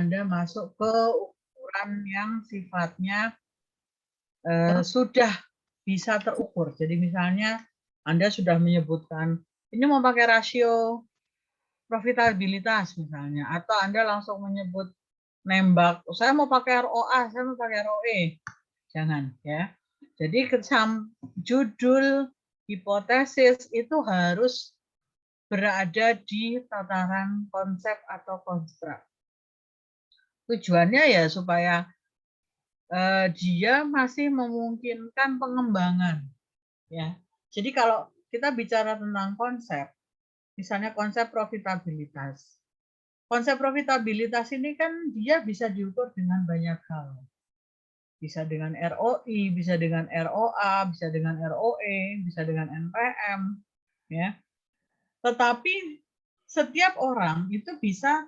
Anda masuk ke ukuran yang sifatnya sudah bisa terukur. Jadi misalnya Anda sudah menyebutkan ini mau pakai rasio profitabilitas misalnya, atau Anda langsung menyebut nembak, saya mau pakai ROA, saya mau pakai ROE. Jangan ya. Jadi judul hipotesis itu harus berada di tataran konsep atau konstruk. Tujuannya ya supaya dia masih memungkinkan pengembangan. Ya. Jadi kalau kita bicara tentang konsep, misalnya konsep profitabilitas. Konsep profitabilitas ini kan dia bisa diukur dengan banyak hal. Bisa dengan ROI, bisa dengan ROA, bisa dengan ROE, bisa dengan NPM, ya. Tetapi setiap orang itu bisa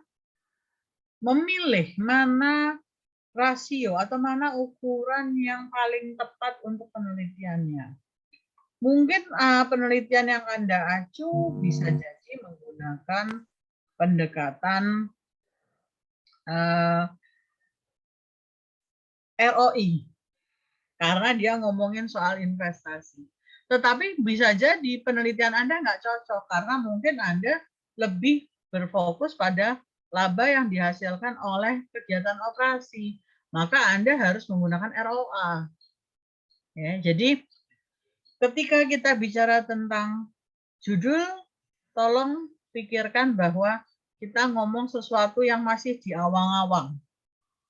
memilih mana rasio atau mana ukuran yang paling tepat untuk penelitiannya. Mungkin penelitian yang Anda acu bisa jadi menggunakan pendekatan ROI, karena dia ngomongin soal investasi. Tetapi bisa jadi penelitian Anda nggak cocok, karena mungkin Anda lebih berfokus pada laba yang dihasilkan oleh kegiatan operasi. Maka Anda harus menggunakan ROA. Ya, jadi ketika kita bicara tentang judul, tolong pikirkan bahwa kita ngomong sesuatu yang masih di awang-awang,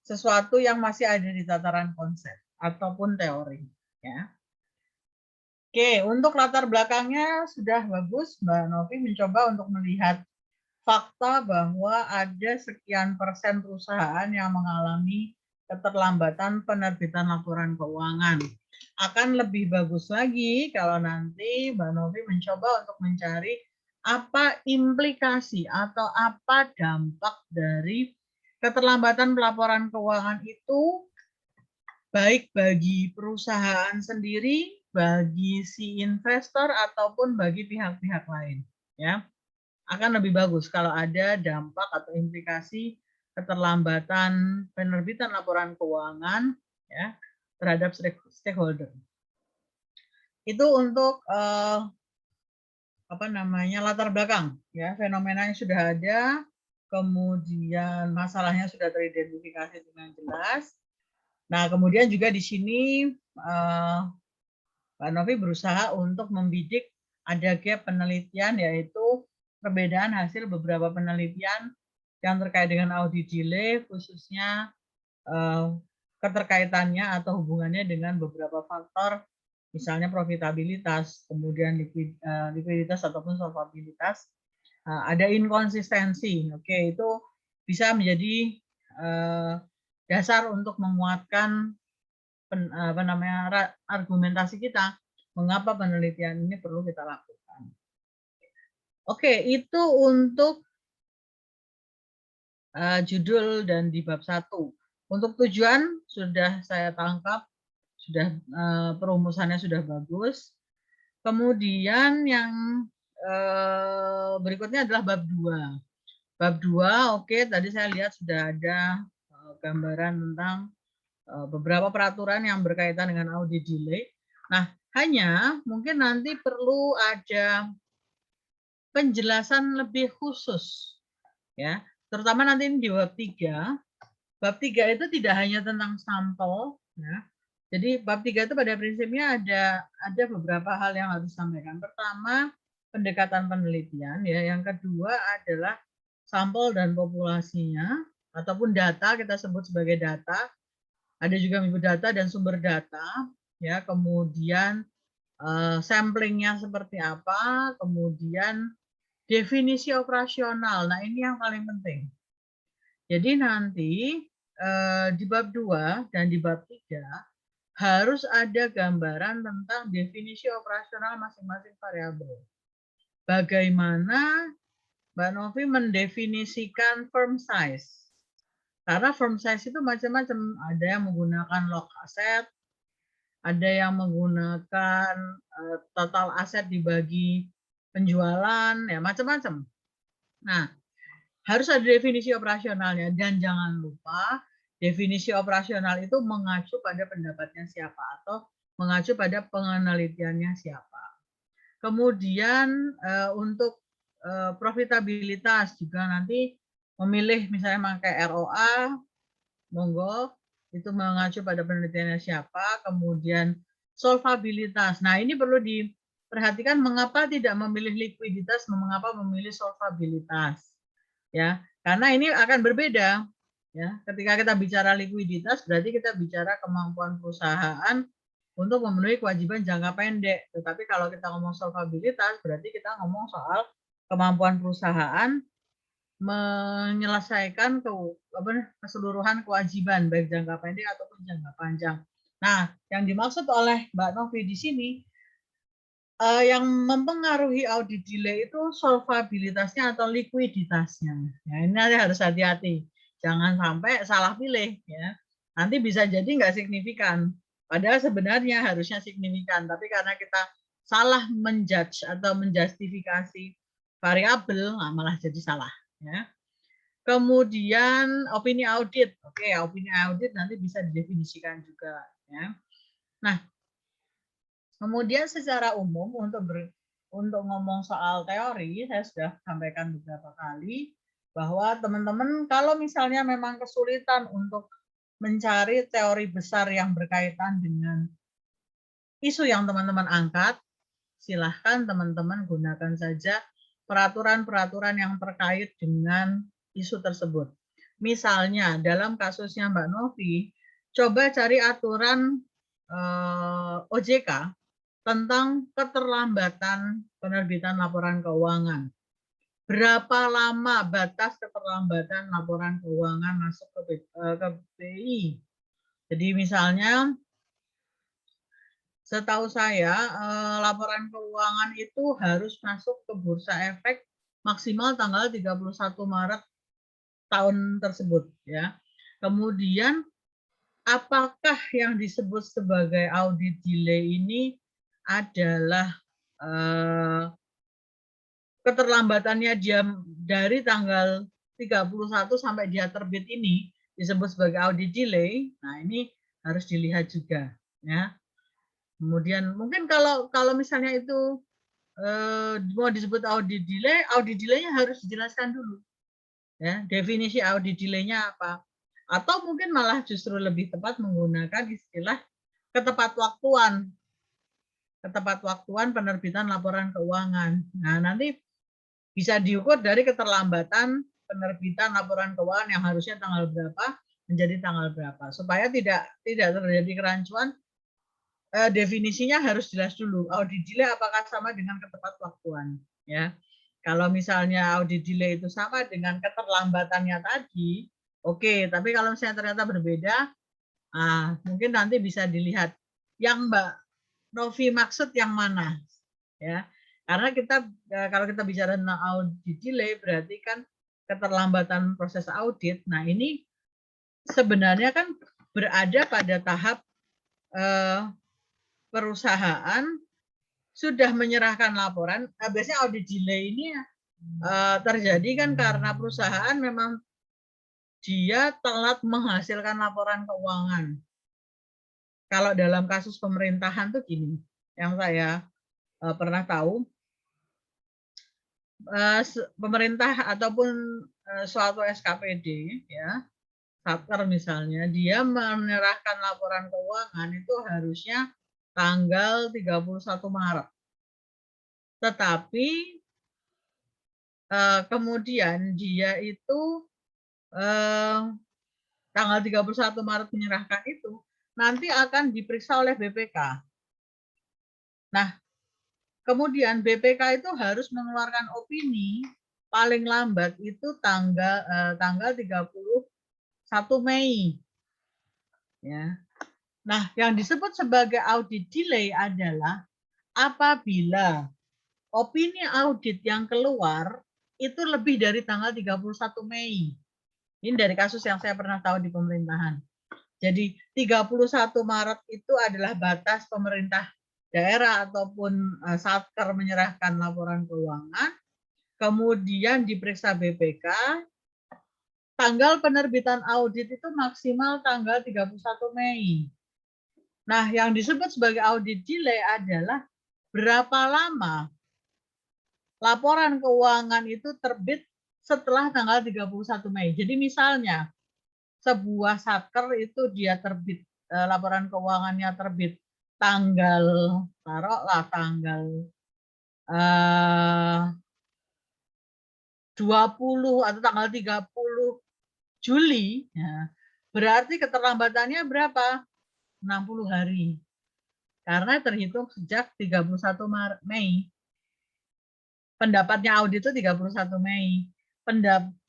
sesuatu yang masih ada di tataran konsep ataupun teori. Ya. Oke, untuk latar belakangnya sudah bagus. Mbak Novi mencoba untuk melihat fakta bahwa ada sekian persen perusahaan yang mengalami keterlambatan penerbitan laporan keuangan. Akan lebih bagus lagi kalau nanti Mbak Novi mencoba untuk mencari apa implikasi atau apa dampak dari keterlambatan pelaporan keuangan itu baik bagi perusahaan sendiri, bagi si investor ataupun bagi pihak-pihak lain, ya. Akan lebih bagus kalau ada dampak atau implikasi keterlambatan penerbitan laporan keuangan, ya, terhadap stakeholder. Itu untuk latar belakang, ya, fenomena yang sudah ada, kemudian masalahnya sudah teridentifikasi dengan jelas. Nah, kemudian juga di sini Pak Novi berusaha untuk membidik ada gap penelitian, yaitu perbedaan hasil beberapa penelitian yang terkait dengan audit delay, khususnya keterkaitannya atau hubungannya dengan beberapa faktor, misalnya profitabilitas, kemudian likuiditas ataupun solvabilitas. Ada inkonsistensi, oke, itu bisa menjadi dasar untuk menguatkan argumentasi kita mengapa penelitian ini perlu kita lakukan. Oke, itu untuk judul dan di bab 1. Untuk tujuan sudah saya tangkap, sudah perumusannya sudah bagus. Kemudian yang berikutnya adalah bab 2. Bab 2, oke, tadi saya lihat sudah ada gambaran tentang beberapa peraturan yang berkaitan dengan audit delay. Nah, hanya mungkin nanti perlu ada penjelasan lebih khusus, ya, terutama nanti di bab 3. Bab 3 itu tidak hanya tentang sampel, ya. Jadi bab 3 itu pada prinsipnya ada beberapa hal yang harus disampaikan. Pertama, pendekatan penelitian, ya. Yang kedua adalah sampel dan populasinya ataupun data, kita sebut sebagai data. Ada juga menyebut data dan sumber data, ya. Kemudian samplingnya seperti apa, kemudian definisi operasional. Nah, ini yang paling penting. Jadi nanti di bab 2 dan di bab 3 harus ada gambaran tentang definisi operasional masing-masing variabel. Bagaimana Mbak Novi mendefinisikan firm size. Karena firm size itu macam-macam. Ada yang menggunakan log aset, ada yang menggunakan total aset dibagi penjualan, ya macam-macam. Nah, harus ada definisi operasionalnya, dan jangan lupa definisi operasional itu mengacu pada pendapatnya siapa atau mengacu pada penelitiannya siapa. Kemudian untuk profitabilitas juga nanti memilih misalnya pakai ROA, monggo itu mengacu pada penelitiannya siapa. Kemudian solvabilitas. Nah, ini perlu diperhatikan mengapa tidak memilih likuiditas, mengapa memilih solvabilitas. Ya, karena ini akan berbeda. Ya, ketika kita bicara likuiditas berarti kita bicara kemampuan perusahaan untuk memenuhi kewajiban jangka pendek. Tetapi kalau kita ngomong solvabilitas berarti kita ngomong soal kemampuan perusahaan menyelesaikan keseluruhan kewajiban baik jangka pendek ataupun jangka panjang. Nah, yang dimaksud oleh Mbak Novi di sini yang mempengaruhi audit delay itu solvabilitasnya atau likuiditasnya. Ya, ini harus hati-hati, jangan sampai salah pilih ya. Nanti bisa jadi nggak signifikan. Padahal sebenarnya harusnya signifikan, tapi karena kita salah menjudge atau menjustifikasi variabel, nah malah jadi salah. Ya. Kemudian opini audit, oke, opini audit nanti bisa didefinisikan juga. Ya. Nah, kemudian secara umum untuk ngomong soal teori, saya sudah sampaikan beberapa kali bahwa teman-teman kalau misalnya memang kesulitan untuk mencari teori besar yang berkaitan dengan isu yang teman-teman angkat, silahkan teman-teman gunakan saja peraturan-peraturan yang terkait dengan isu tersebut. Misalnya dalam kasusnya Mbak Novi, coba cari aturan OJK tentang keterlambatan penerbitan laporan keuangan. Berapa lama batas keterlambatan laporan keuangan masuk ke BI? Jadi misalnya, setahu saya laporan keuangan itu harus masuk ke Bursa Efek maksimal tanggal 31 Maret tahun tersebut, ya. Kemudian apakah yang disebut sebagai audit delay ini adalah keterlambatannya dia dari tanggal 31 sampai dia terbit ini disebut sebagai audit delay. Nah, ini harus dilihat juga, ya. Kemudian mungkin kalau misalnya itu mau disebut audit delay-nya harus dijelaskan dulu. Ya, definisi audit delay-nya apa? Atau mungkin malah justru lebih tepat menggunakan istilah ketepat waktuan penerbitan laporan keuangan. Nah, nanti bisa diukur dari keterlambatan penerbitan laporan keuangan yang harusnya tanggal berapa menjadi tanggal berapa, supaya tidak terjadi kerancuan. Definisinya harus jelas dulu. Audit delay apakah sama dengan ketepat waktuan? Ya, kalau misalnya audit delay itu sama dengan keterlambatannya tadi, oke. Tapi kalau misalnya ternyata berbeda, mungkin nanti bisa dilihat yang Mbak Novi maksud yang mana, ya. Karena kalau kita bicara tentang audit delay berarti kan keterlambatan proses audit. Nah, ini sebenarnya kan berada pada tahap perusahaan sudah menyerahkan laporan. Biasanya audit delay ini terjadi kan karena perusahaan memang dia telat menghasilkan laporan keuangan. Kalau dalam kasus pemerintahan tuh gini, yang saya pernah tahu, pemerintah ataupun suatu SKPD, ya, Satker misalnya, dia menyerahkan laporan keuangan itu harusnya tanggal 31 Maret. Tetapi kemudian dia itu tanggal 31 Maret menyerahkan itu, nanti akan diperiksa oleh BPK. Nah, kemudian BPK itu harus mengeluarkan opini paling lambat itu tanggal 31 Mei. Ya. Nah, yang disebut sebagai audit delay adalah apabila opini audit yang keluar itu lebih dari tanggal 31 Mei. Ini dari kasus yang saya pernah tahu di pemerintahan. Jadi 31 Maret itu adalah batas pemerintah daerah ataupun Satker menyerahkan laporan keuangan, kemudian diperiksa BPK, tanggal penerbitan audit itu maksimal tanggal 31 Mei. Nah, yang disebut sebagai audit delay adalah berapa lama laporan keuangan itu terbit setelah tanggal 31 Mei. Jadi misalnya sebuah satker itu dia terbit, laporan keuangannya terbit tanggal, taruhlah tanggal 20 atau tanggal 30 Juli, ya, berarti keterlambatannya berapa? 60 hari. Karena terhitung sejak 31 Mei. Pendapatnya audit itu 31 Mei.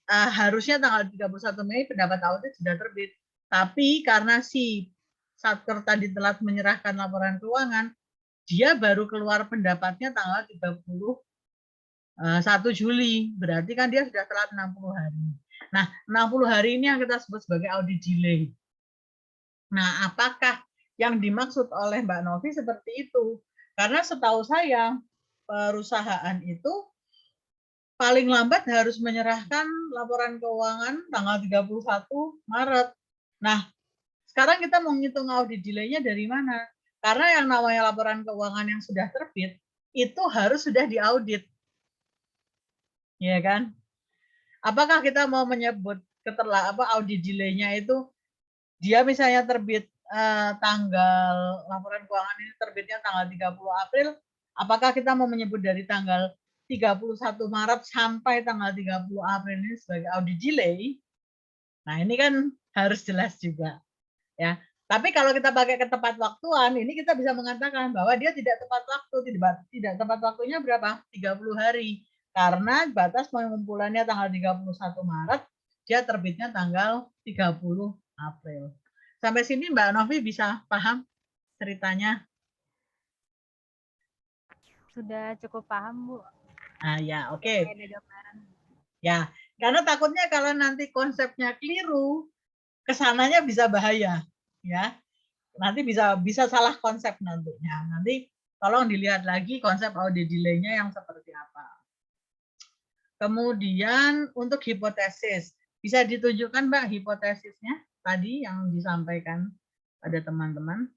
Harusnya tanggal 31 Mei pendapat audit sudah terbit. Tapi karena si satker tadi telat menyerahkan laporan keuangan, dia baru keluar pendapatnya tanggal 31 Juli. Berarti kan dia sudah telat 60 hari. Nah, 60 hari ini yang kita sebut sebagai audit delay. Nah, apakah yang dimaksud oleh Mbak Novi seperti itu? Karena setahu saya, perusahaan itu paling lambat harus menyerahkan laporan keuangan tanggal 31 Maret. Nah, sekarang kita mau ngitung audit delay-nya dari mana? Karena yang namanya laporan keuangan yang sudah terbit, itu harus sudah diaudit. Ya kan? Apakah kita mau menyebut audit delay-nya itu dia misalnya terbit tanggal laporan keuangan ini terbitnya tanggal 30 April, apakah kita mau menyebut dari tanggal 31 Maret sampai tanggal 30 April ini sebagai audit delay? Nah, ini kan harus jelas juga. Ya. Tapi kalau kita pakai ketepat waktuan, ini kita bisa mengatakan bahwa dia tidak tepat waktu, tidak tepat waktunya berapa? 30 hari. Karena batas pengumpulannya tanggal 31 Maret, dia terbitnya tanggal 30 April. Sampai sini Mbak Novi bisa paham ceritanya? Sudah cukup paham, Bu. Nah, ya, oke. Ya, karena takutnya kalau nanti konsepnya keliru, kesananya bisa bahaya, ya. Nanti bisa salah konsep nantinya. Nanti tolong dilihat lagi konsep audit delay-nya yang seperti apa. Kemudian untuk hipotesis, bisa ditunjukkan Mbak hipotesisnya tadi yang disampaikan pada teman-teman.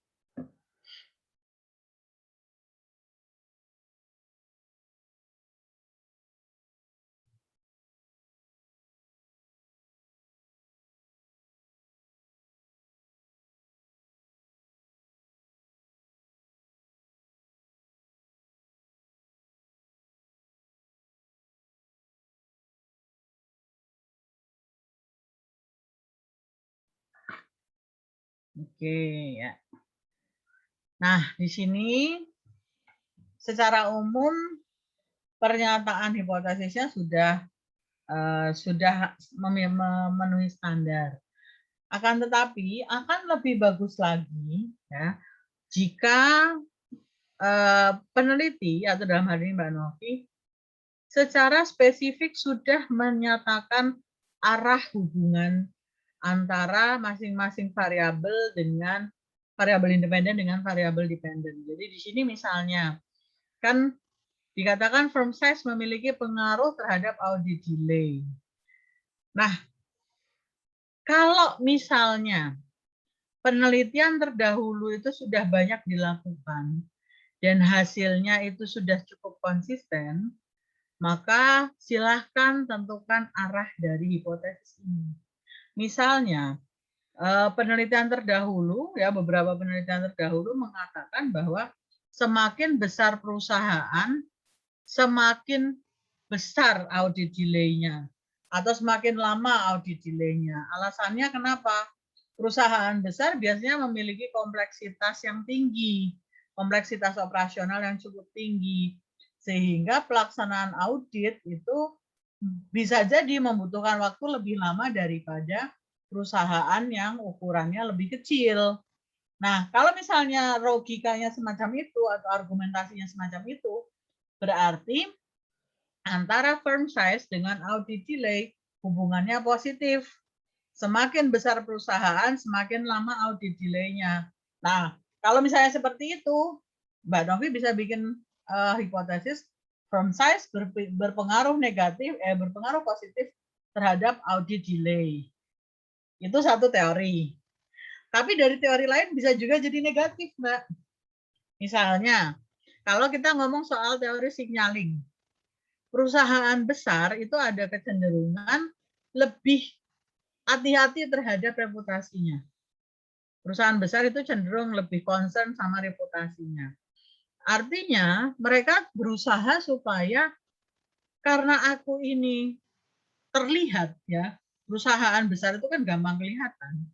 Oke, ya. Nah, di sini secara umum pernyataan hipotesisnya sudah memenuhi standar. Akan tetapi akan lebih bagus lagi ya jika peneliti atau dalam hal ini Mbak Novi secara spesifik sudah menyatakan arah hubungan antara masing-masing variabel dengan variabel independen dengan variabel dependen. Jadi di sini misalnya kan dikatakan firm size memiliki pengaruh terhadap audit delay. Nah, kalau misalnya penelitian terdahulu itu sudah banyak dilakukan dan hasilnya itu sudah cukup konsisten, maka silahkan tentukan arah dari hipotesis ini. Misalnya, penelitian terdahulu, ya beberapa penelitian terdahulu mengatakan bahwa semakin besar perusahaan, semakin besar audit delay-nya atau semakin lama audit delay-nya. Alasannya kenapa? Perusahaan besar biasanya memiliki kompleksitas yang tinggi, kompleksitas operasional yang cukup tinggi, sehingga pelaksanaan audit itu bisa jadi membutuhkan waktu lebih lama daripada perusahaan yang ukurannya lebih kecil. Nah, kalau misalnya logikanya semacam itu atau argumentasinya semacam itu, berarti antara firm size dengan audit delay hubungannya positif. Semakin besar perusahaan, semakin lama audit delay-nya. Nah, kalau misalnya seperti itu, Mbak Novi bisa bikin hipotesis firm size berpengaruh positif terhadap audit delay. Itu satu teori. Tapi dari teori lain bisa juga jadi negatif, Mbak. Misalnya, kalau kita ngomong soal teori signaling, perusahaan besar itu ada kecenderungan lebih hati-hati terhadap reputasinya. Perusahaan besar itu cenderung lebih concern sama reputasinya. Artinya, mereka berusaha supaya karena aku ini terlihat ya, perusahaan besar itu kan gampang kelihatan.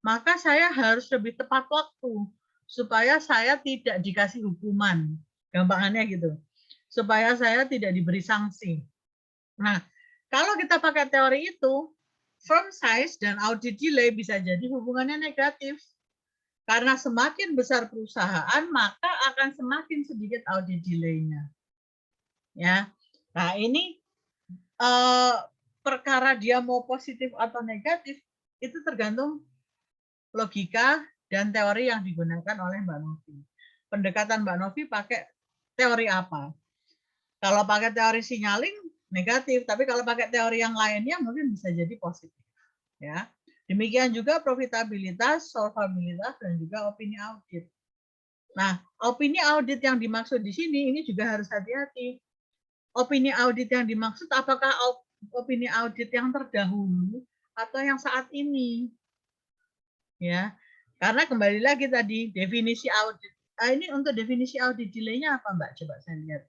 Maka saya harus lebih tepat waktu supaya saya tidak dikasih hukuman. Gampangannya gitu. Supaya saya tidak diberi sanksi. Nah, kalau kita pakai teori itu, firm size dan audit delay bisa jadi hubungannya negatif. Karena semakin besar perusahaan, maka akan semakin sedikit audit delay-nya. Ya. Nah, ini perkara dia mau positif atau negatif itu tergantung logika dan teori yang digunakan oleh Mbak Novi. Pendekatan Mbak Novi pakai teori apa? Kalau pakai teori signaling negatif, tapi kalau pakai teori yang lainnya mungkin bisa jadi positif. Ya, demikian juga profitabilitas, solvabilitas, dan juga opini audit. Nah, opini audit yang dimaksud di sini ini juga harus hati-hati. Opini audit yang dimaksud apakah opini audit yang terdahulu atau yang saat ini? Ya, karena kembali lagi tadi definisi audit. Ini untuk definisi audit delay-nya apa, Mbak? Coba saya lihat.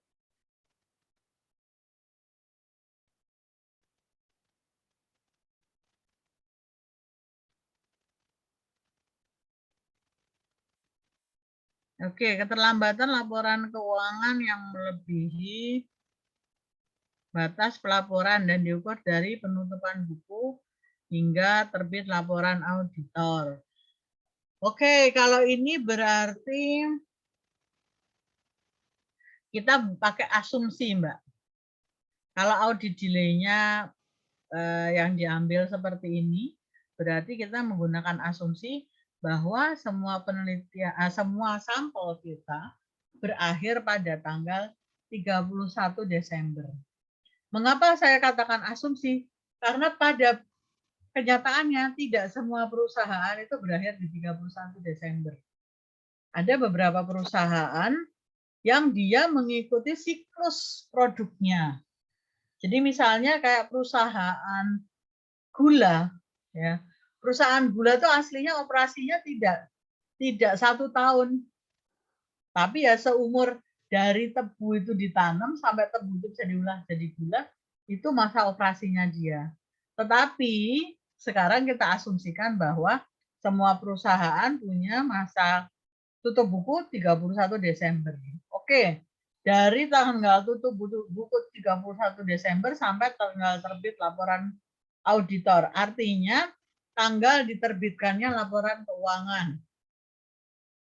Oke, keterlambatan laporan keuangan yang melebihi batas pelaporan dan diukur dari penutupan buku hingga terbit laporan auditor. Oke, kalau ini berarti kita pakai asumsi, Mbak. Kalau audit delay-nya yang diambil seperti ini, berarti kita menggunakan asumsi bahwa semua penelitian, semua sampel kita berakhir pada tanggal 31 Desember. Mengapa saya katakan asumsi? Karena pada kenyataannya tidak semua perusahaan itu berakhir di 31 Desember. Ada beberapa perusahaan yang dia mengikuti siklus produknya. Jadi misalnya kayak perusahaan gula, ya, perusahaan gula itu aslinya operasinya tidak 1 tahun, tapi ya seumur dari tebu itu ditanam sampai tebu itu bisa diolah jadi gula, itu masa operasinya dia. Tetapi sekarang kita asumsikan bahwa semua perusahaan punya masa tutup buku 31 Desember. Oke, dari tanggal tutup buku 31 Desember sampai tanggal terbit laporan auditor. Artinya tanggal diterbitkannya laporan keuangan.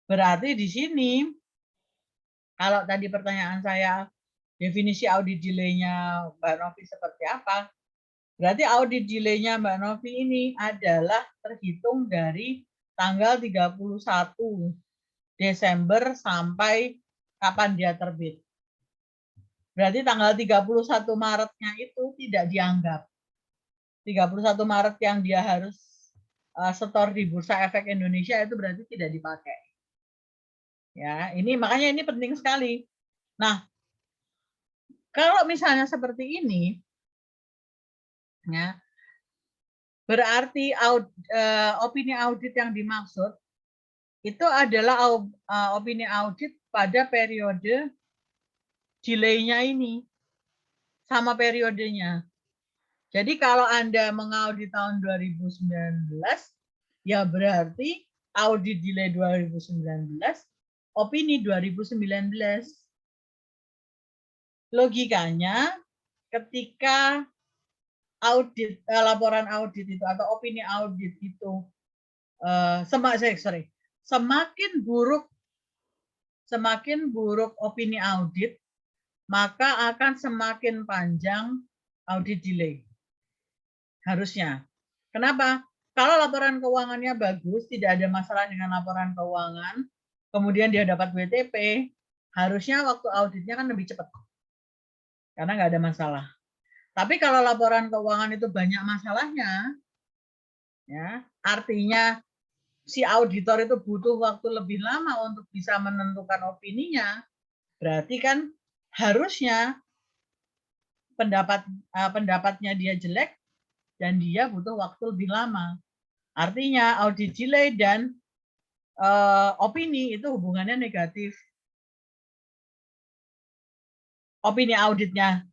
Berarti di sini, kalau tadi pertanyaan saya, definisi audit delay-nya Mbak Novi seperti apa? Berarti audit delay-nya Mbak Novi ini adalah terhitung dari tanggal 31 Desember sampai kapan dia terbit. Berarti tanggal 31 Maretnya itu tidak dianggap. 31 Maret yang dia harus setor di Bursa Efek Indonesia itu berarti tidak dipakai. Ya, ini makanya ini penting sekali. Nah, kalau misalnya seperti ini, ya, berarti opini audit yang dimaksud itu adalah opini audit pada periode delay-nya ini sama periodenya. Jadi kalau Anda mengaudit tahun 2019, ya berarti audit delay 2019, opini 2019. Logikanya ketika audit laporan audit itu atau opini audit itu semakin buruk opini audit, maka akan semakin panjang audit delay. Harusnya. Kenapa? Kalau laporan keuangannya bagus, tidak ada masalah dengan laporan keuangan, kemudian dia dapat WTP, harusnya waktu auditnya kan lebih cepat. Karena nggak ada masalah. Tapi kalau laporan keuangan itu banyak masalahnya, ya, artinya si auditor itu butuh waktu lebih lama untuk bisa menentukan opininya, berarti kan harusnya pendapatnya dia jelek dan dia butuh waktu lebih lama. Artinya audit delay dan opini itu hubungannya negatif. Opini auditnya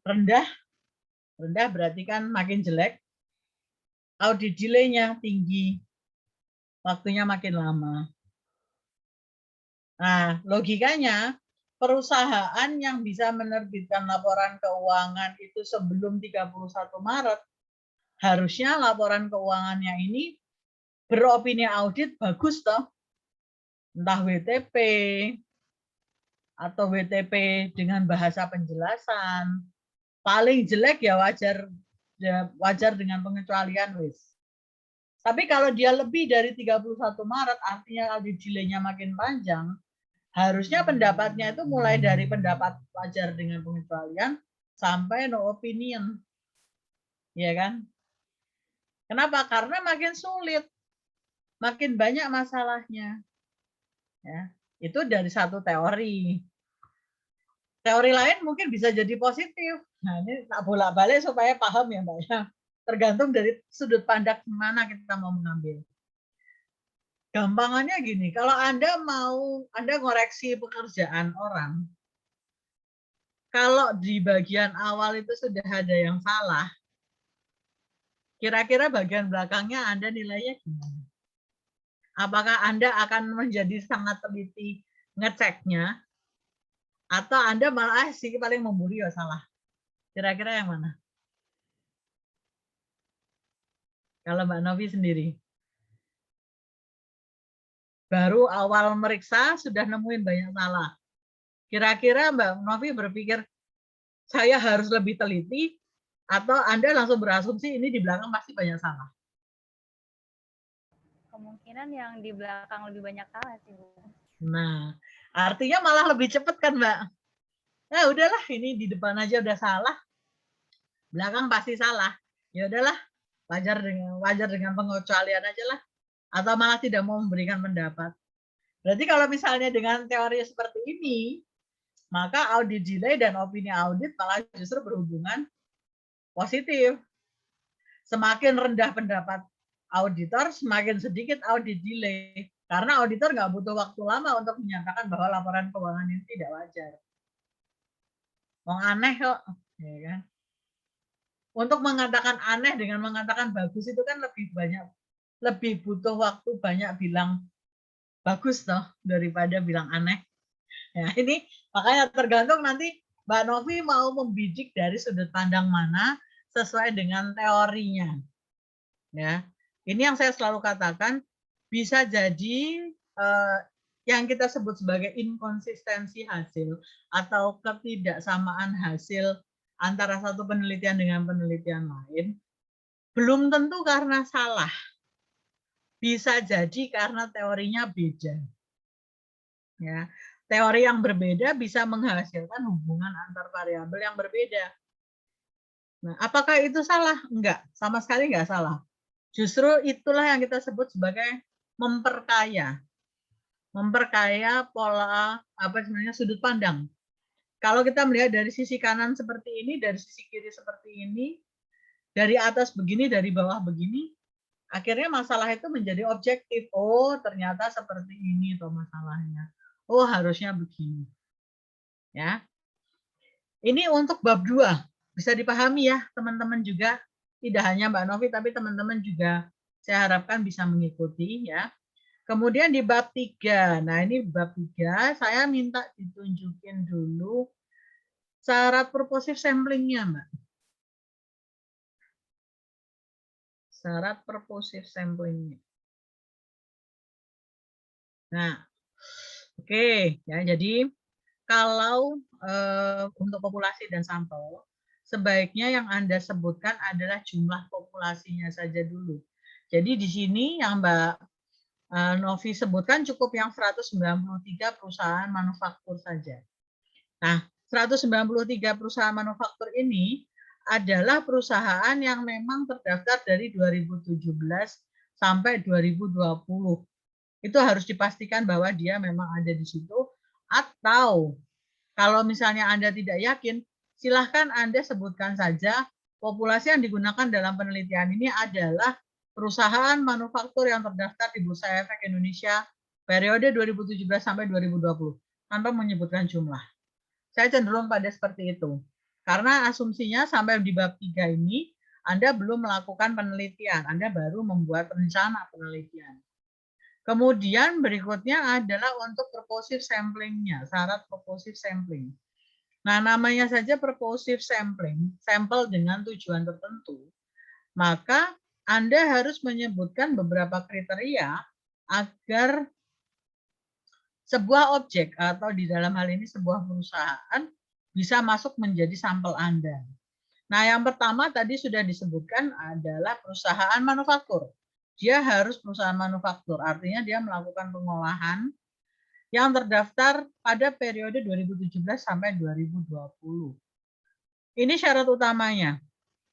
rendah berarti kan makin jelek. Audit delay-nya tinggi, waktunya makin lama. Nah, logikanya perusahaan yang bisa menerbitkan laporan keuangan itu sebelum 31 Maret, harusnya laporan keuangannya ini beropini audit bagus toh. Entah WTP atau WTP dengan bahasa penjelasan. Paling jelek ya wajar dengan pengecualian wis. Tapi kalau dia lebih dari 31 Maret, artinya audit delay-nya makin panjang, harusnya pendapatnya itu mulai dari pendapat wajar dengan pengecualian sampai no opinion. Ya kan? Kenapa? Karena makin sulit. Makin banyak masalahnya. Ya, itu dari satu teori. Teori lain mungkin bisa jadi positif. Nah, ini tak bolak-balik supaya paham ya, Mbak ya. Tergantung dari sudut pandang mana kita mau mengambil. Gampangannya gini, kalau Anda ngoreksi pekerjaan orang, kalau di bagian awal itu sudah ada yang salah, kira-kira bagian belakangnya Anda nilainya gimana? Apakah Anda akan menjadi sangat teliti ngeceknya, atau Anda malah sih paling membuli ya salah? Kira-kira yang mana? Kalau Mbak Novi sendiri. Baru awal meriksa sudah nemuin banyak salah. Kira-kira Mbak Novi berpikir saya harus lebih teliti atau Anda langsung berasumsi ini di belakang pasti banyak salah? Kemungkinan yang di belakang lebih banyak salah sih, Bu. Nah, artinya malah lebih cepat kan, Mbak? Ya udahlah, ini di depan aja udah salah. Belakang pasti salah. Ya udahlah, wajar dengan pengecualian aja lah. Atau malah tidak mau memberikan pendapat. Berarti kalau misalnya dengan teori seperti ini, maka audit delay dan opini audit malah justru berhubungan positif. Semakin rendah pendapat auditor, semakin sedikit audit delay. Karena auditor nggak butuh waktu lama untuk menyatakan bahwa laporan keuangan ini tidak wajar. Mau aneh kok, ya kan? Untuk mengatakan aneh dengan mengatakan bagus itu kan lebih butuh waktu banyak bilang bagus toh daripada bilang aneh. Ya, ini makanya tergantung nanti Mbak Novi mau membidik dari sudut pandang mana sesuai dengan teorinya. Ya, ini yang saya selalu katakan bisa jadi yang kita sebut sebagai inkonsistensi hasil atau ketidaksamaan hasil antara satu penelitian dengan penelitian lain belum tentu karena salah. Bisa jadi karena teorinya beda. Ya, teori yang berbeda bisa menghasilkan hubungan antar variabel yang berbeda. Nah, apakah itu salah? Enggak, sama sekali enggak salah. Justru itulah yang kita sebut sebagai memperkaya pola sudut pandang. Kalau kita melihat dari sisi kanan seperti ini, dari sisi kiri seperti ini, dari atas begini, dari bawah begini, akhirnya masalah itu menjadi objektif. Oh, ternyata seperti ini tuh masalahnya. Oh, harusnya begini. Ya. Ini untuk bab 2. Bisa dipahami ya, teman-teman juga. Tidak hanya Mbak Novi, tapi teman-teman juga saya harapkan bisa mengikuti ya. Kemudian di bab 3. Nah, ini bab 3, saya minta ditunjukin dulu syarat purposive sampling-nya, Mbak. Syarat purposive sampling-nya. Nah, oke, ya. Jadi kalau untuk populasi dan sampel, sebaiknya yang Anda sebutkan adalah jumlah populasinya saja dulu. Jadi di sini yang Mbak Novi sebutkan cukup yang 193 perusahaan manufaktur saja. Nah, 193 perusahaan manufaktur ini adalah perusahaan yang memang terdaftar dari 2017 sampai 2020. Itu harus dipastikan bahwa dia memang ada di situ. Atau kalau misalnya Anda tidak yakin, silahkan Anda sebutkan saja populasi yang digunakan dalam penelitian ini adalah perusahaan manufaktur yang terdaftar di Bursa Efek Indonesia periode 2017 sampai 2020 tanpa menyebutkan jumlah. Saya cenderung pada seperti itu. Karena asumsinya sampai di bab 3 ini Anda belum melakukan penelitian, Anda baru membuat rencana penelitian. Kemudian berikutnya adalah untuk purposive sampling-nya, syarat purposive sampling. Nah, namanya saja purposive sampling, sampel dengan tujuan tertentu, maka Anda harus menyebutkan beberapa kriteria agar sebuah objek atau di dalam hal ini sebuah perusahaan bisa masuk menjadi sampel Anda. Nah, yang pertama tadi sudah disebutkan adalah perusahaan manufaktur. Dia harus perusahaan manufaktur, artinya dia melakukan pengolahan yang terdaftar pada periode 2017 sampai 2020. Ini syarat utamanya.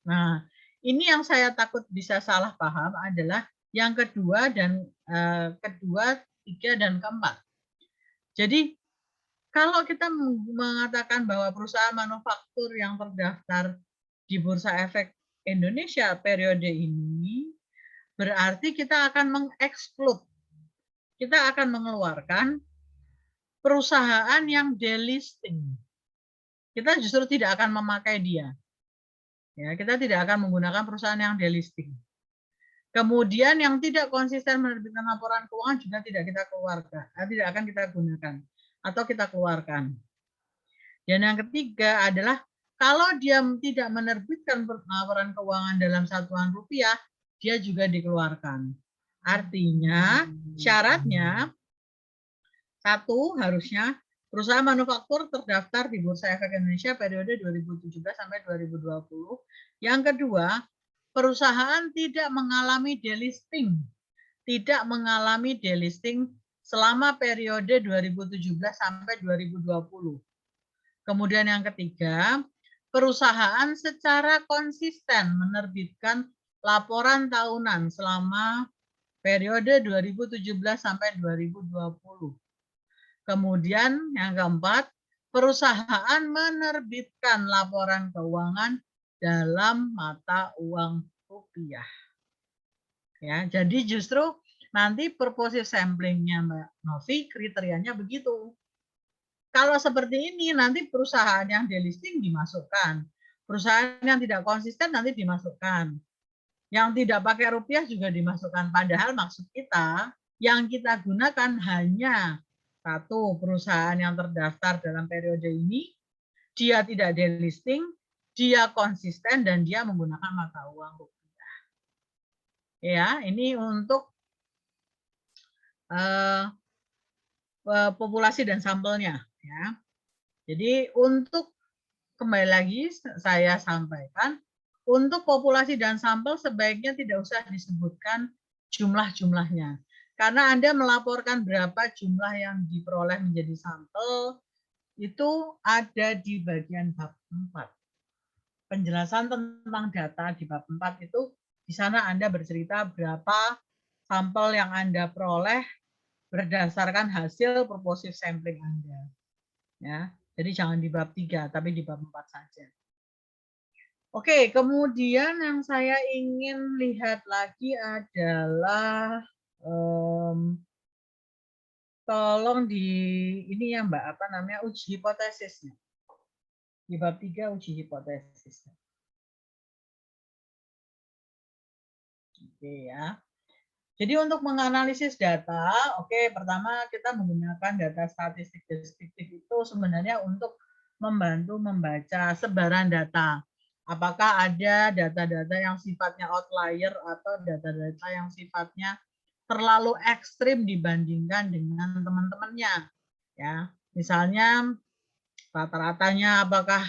Nah, ini yang saya takut bisa salah paham adalah yang kedua dan kedua, tiga, dan keempat. Jadi kalau kita mengatakan bahwa perusahaan manufaktur yang terdaftar di Bursa Efek Indonesia periode ini, berarti kita akan mengeksklud, kita akan mengeluarkan perusahaan yang delisting. Kita justru tidak akan memakai dia. Ya, kita tidak akan menggunakan perusahaan yang delisting. Kemudian yang tidak konsisten menerbitkan laporan keuangan juga tidak kita keluarkan, tidak akan kita gunakan atau kita keluarkan. Dan yang ketiga adalah kalau dia tidak menerbitkan laporan keuangan dalam satuan rupiah, dia juga dikeluarkan. Artinya syaratnya satu, harusnya perusahaan manufaktur terdaftar di Bursa Efek Indonesia periode 2017 sampai 2020. Yang kedua, perusahaan tidak mengalami delisting. Tidak mengalami delisting selama periode 2017 sampai 2020. Kemudian yang ketiga, perusahaan secara konsisten menerbitkan laporan tahunan selama periode 2017 sampai 2020. Kemudian yang keempat, perusahaan menerbitkan laporan keuangan dalam mata uang rupiah. Ya, jadi justru nanti purposive sampling-nya Mbak Novi kriterianya begitu. Kalau seperti ini nanti perusahaan yang delisting dimasukkan. Perusahaan yang tidak konsisten nanti dimasukkan. Yang tidak pakai rupiah juga dimasukkan. Padahal maksud kita yang kita gunakan hanya satu perusahaan yang terdaftar dalam periode ini, dia tidak delisting, dia konsisten, dan dia menggunakan mata uang rupiah. Ya, ini untuk populasi dan sampelnya. Ya. Jadi untuk kembali lagi saya sampaikan, untuk populasi dan sampel sebaiknya tidak usah disebutkan jumlah-jumlahnya. Karena Anda melaporkan berapa jumlah yang diperoleh menjadi sampel, itu ada di bagian bab 4. Penjelasan tentang data di bab 4 itu, di sana Anda bercerita berapa sampel yang Anda peroleh berdasarkan hasil purposive sampling Anda. Ya, jadi jangan di bab 3, tapi di bab 4 saja. Oke, kemudian yang saya ingin lihat lagi adalah tolong di ini ya Mbak, apa namanya, uji hipotesisnya. Di bab 3 uji hipotesisnya. Oke ya. Jadi untuk menganalisis data, oke, pertama kita menggunakan data statistik deskriptif itu sebenarnya untuk membantu membaca sebaran data. Apakah ada data-data yang sifatnya outlier atau data-data yang sifatnya terlalu ekstrim dibandingkan dengan teman-temannya. Ya, misalnya rata-ratanya apakah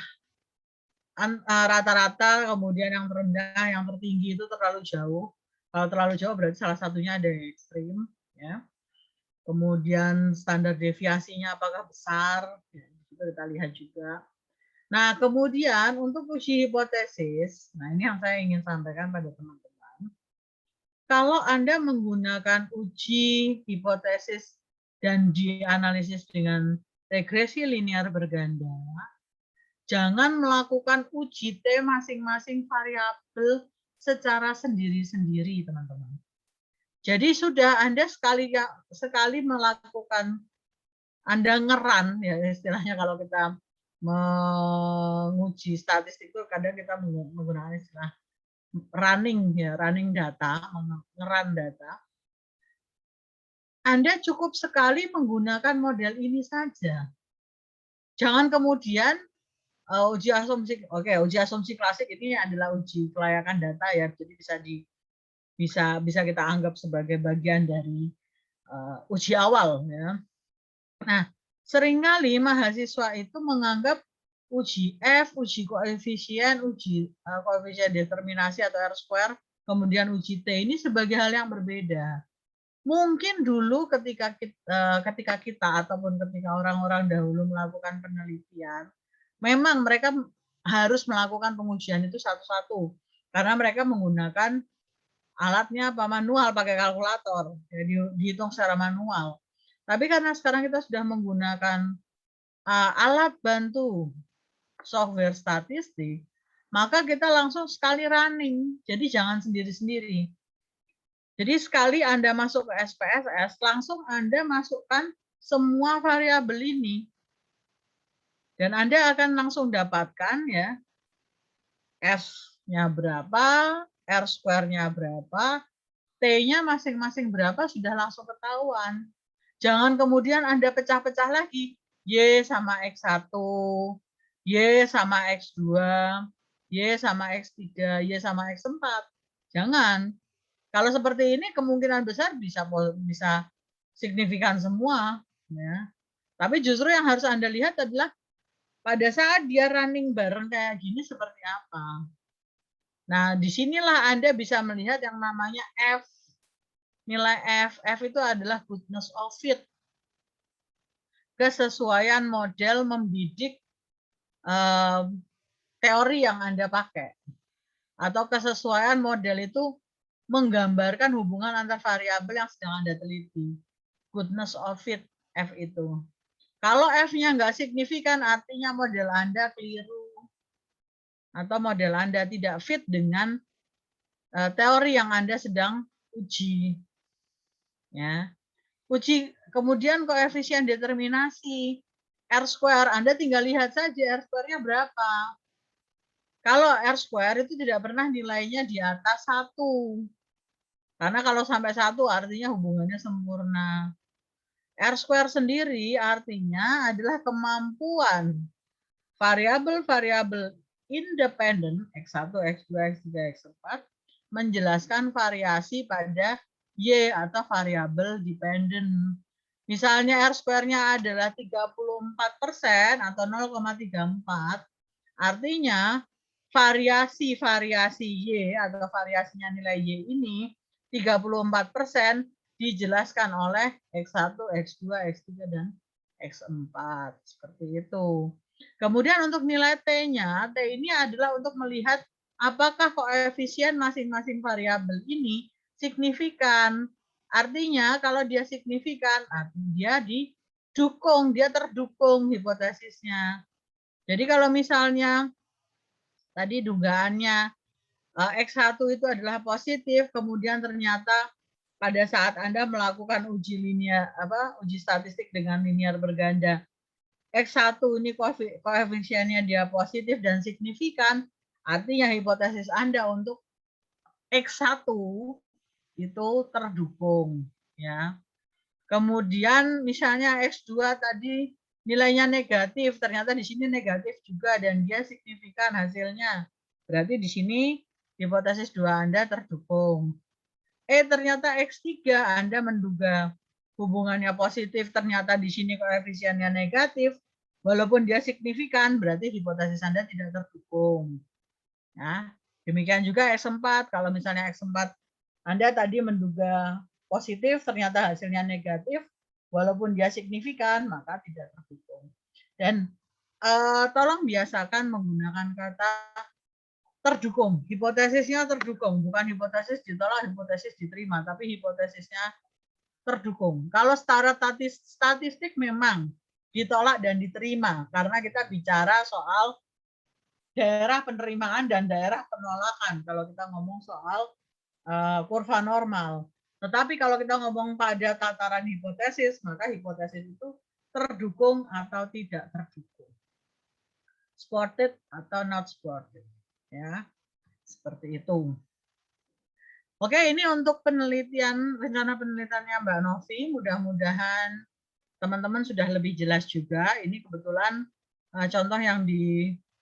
rata-rata, kemudian yang terendah, yang tertinggi itu terlalu jauh. Kalau terlalu jauh berarti salah satunya ada yang ekstrim. Ya. Kemudian standar deviasinya apakah besar, ya, itu kita lihat juga. Nah, kemudian untuk uji hipotesis, nah ini yang saya ingin sampaikan pada teman-teman. Kalau Anda menggunakan uji hipotesis dan dianalisis dengan regresi linear berganda, jangan melakukan uji T masing-masing variabel secara sendiri-sendiri, teman-teman. Jadi sudah Anda sekali melakukan, Anda ngeran, ya istilahnya kalau kita menguji statistik itu kadang kita menggunakan istilah running ya, running data, ngeran data. Anda cukup sekali menggunakan model ini saja. Jangan kemudian uji asumsi, uji asumsi klasik ini adalah uji kelayakan data ya, jadi bisa kita anggap sebagai bagian dari uji awal ya. Nah, seringkali mahasiswa itu menganggap uji F, uji koefisien, uji koefisien determinasi atau R-square, kemudian uji T ini sebagai hal yang berbeda. Mungkin dulu ketika kita ataupun ketika orang-orang dahulu melakukan penelitian, memang mereka harus melakukan pengujian itu satu-satu karena mereka menggunakan alatnya manual, pakai kalkulator, jadi dihitung secara manual. Tapi karena sekarang kita sudah menggunakan alat bantu software statistik, maka kita langsung sekali running. Jadi jangan sendiri-sendiri. Jadi sekali Anda masuk ke SPSS, langsung Anda masukkan semua variabel ini. Dan Anda akan langsung dapatkan ya, F-nya berapa, R-square-nya berapa, T-nya masing-masing berapa sudah langsung ketahuan. Jangan kemudian Anda pecah-pecah lagi. Y sama X1, Y sama X2, Y sama X3, Y sama X4. Jangan. Kalau seperti ini kemungkinan besar bisa signifikan semua. Ya. Tapi justru yang harus Anda lihat adalah pada saat dia running bareng kayak gini seperti apa. Nah, disinilah Anda bisa melihat yang namanya F. Nilai F itu adalah goodness of fit. Kesesuaian model membidik teori yang Anda pakai. Atau kesesuaian model itu menggambarkan hubungan antar variabel yang sedang Anda teliti. Goodness of fit, F itu. Kalau F-nya nggak signifikan, artinya model Anda keliru. Atau model Anda tidak fit dengan teori yang Anda sedang uji. Ya. Uji kemudian koefisien determinasi. R-square, Anda tinggal lihat saja R-square-nya berapa. Kalau R-square itu tidak pernah nilainya di atas 1. Karena kalau sampai 1 artinya hubungannya sempurna. R-square sendiri artinya adalah kemampuan variabel-variabel independen X1, X2, X3, X4 menjelaskan variasi pada Y atau variabel dependen. Misalnya R-square-nya adalah 34% atau 0,34, artinya variasi Y atau variasinya nilai Y ini 34% dijelaskan oleh X1, X2, X3, dan X4. Seperti itu. Kemudian untuk nilai T-nya, T ini adalah untuk melihat apakah koefisien masing-masing variabel ini signifikan. Artinya kalau dia signifikan, artinya dia terdukung hipotesisnya. Jadi kalau misalnya tadi dugaannya X1 itu adalah positif, kemudian ternyata pada saat Anda melakukan uji uji statistik dengan linear berganda, X1 ini koefisiennya dia positif dan signifikan, artinya hipotesis Anda untuk X1 itu terdukung ya. Kemudian misalnya X2 tadi nilainya negatif, ternyata di sini negatif juga dan dia signifikan hasilnya. Berarti di sini hipotesis 2 Anda terdukung. Ternyata X3 Anda menduga hubungannya positif, ternyata di sini koefisiennya negatif, walaupun dia signifikan, berarti hipotesis Anda tidak terdukung. Ya, demikian juga X4, kalau misalnya X4 Anda tadi menduga positif, ternyata hasilnya negatif, walaupun dia signifikan, maka tidak terdukung. Dan tolong biasakan menggunakan kata terdukung. Hipotesisnya terdukung, bukan hipotesis ditolak, hipotesis diterima, tapi hipotesisnya terdukung. Kalau secara statistik memang ditolak dan diterima, karena kita bicara soal daerah penerimaan dan daerah penolakan kalau kita ngomong soal kurva normal. Tetapi kalau kita ngomong pada tataran hipotesis, maka hipotesis itu terdukung atau tidak terdukung. Supported atau not supported. Ya, seperti itu. Oke, ini untuk penelitian, rencana penelitiannya Mbak Novi. Mudah-mudahan teman-teman sudah lebih jelas juga. Ini kebetulan contoh yang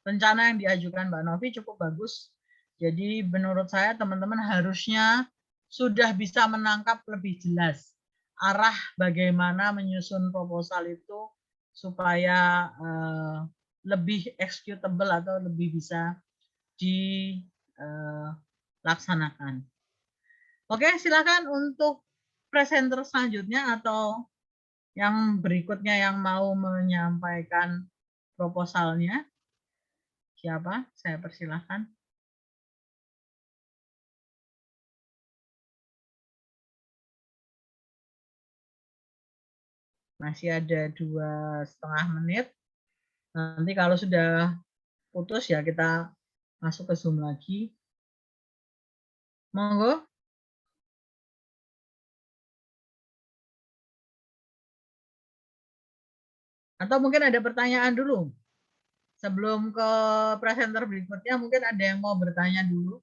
rencana yang diajukan Mbak Novi cukup bagus. Jadi menurut saya teman-teman harusnya sudah bisa menangkap lebih jelas arah bagaimana menyusun proposal itu supaya lebih executable atau lebih bisa dilaksanakan. Oke, silakan untuk presenter selanjutnya atau yang berikutnya yang mau menyampaikan proposalnya. Siapa? Saya persilahkan. Masih ada 2,5 menit. Nanti kalau sudah putus ya kita masuk ke Zoom lagi. Monggo. Atau mungkin ada pertanyaan dulu. Sebelum ke presenter berikutnya, mungkin ada yang mau bertanya dulu.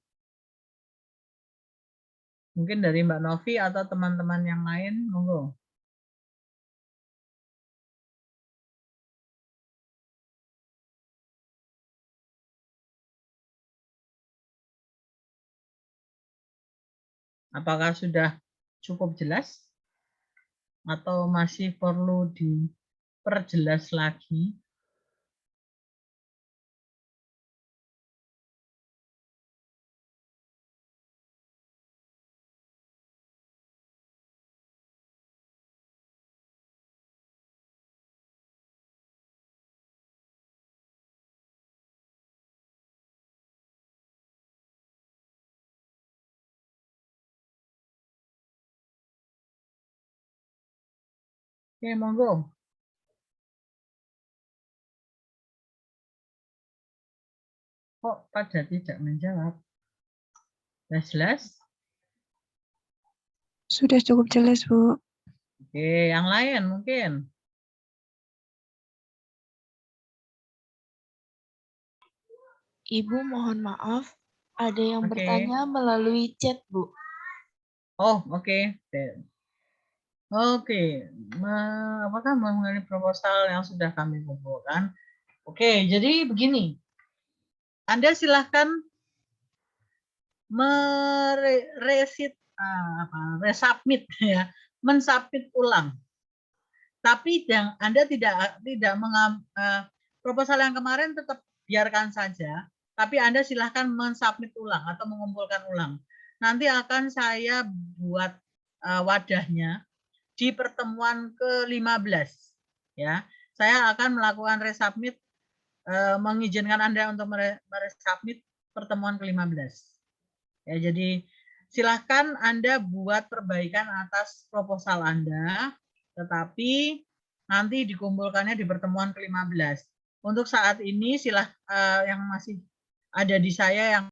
Mungkin dari Mbak Novi atau teman-teman yang lain, monggo. Apakah sudah cukup jelas? Atau masih perlu diperjelas lagi? Oke, monggo. Kok pada tidak menjawab? Sudah jelas? Sudah cukup jelas, Bu. Oke, yang lain mungkin. Ibu mohon maaf, ada yang Oke. bertanya melalui chat, Bu. Oh, oke. Oke, apakah mengenai proposal yang sudah kami kumpulkan? Oke, jadi begini. Anda silahkan resubmit ya, mensubmit ulang. Tapi Anda tidak proposal yang kemarin tetap biarkan saja, tapi Anda silahkan mensubmit ulang atau mengumpulkan ulang. Nanti akan saya buat wadahnya di pertemuan ke-15 ya. Saya akan melakukan resubmit, mengizinkan Anda untuk meresubmit pertemuan ke-15. Ya, jadi silahkan Anda buat perbaikan atas proposal Anda, tetapi nanti dikumpulkannya di pertemuan ke-15. Untuk saat ini yang masih ada di saya yang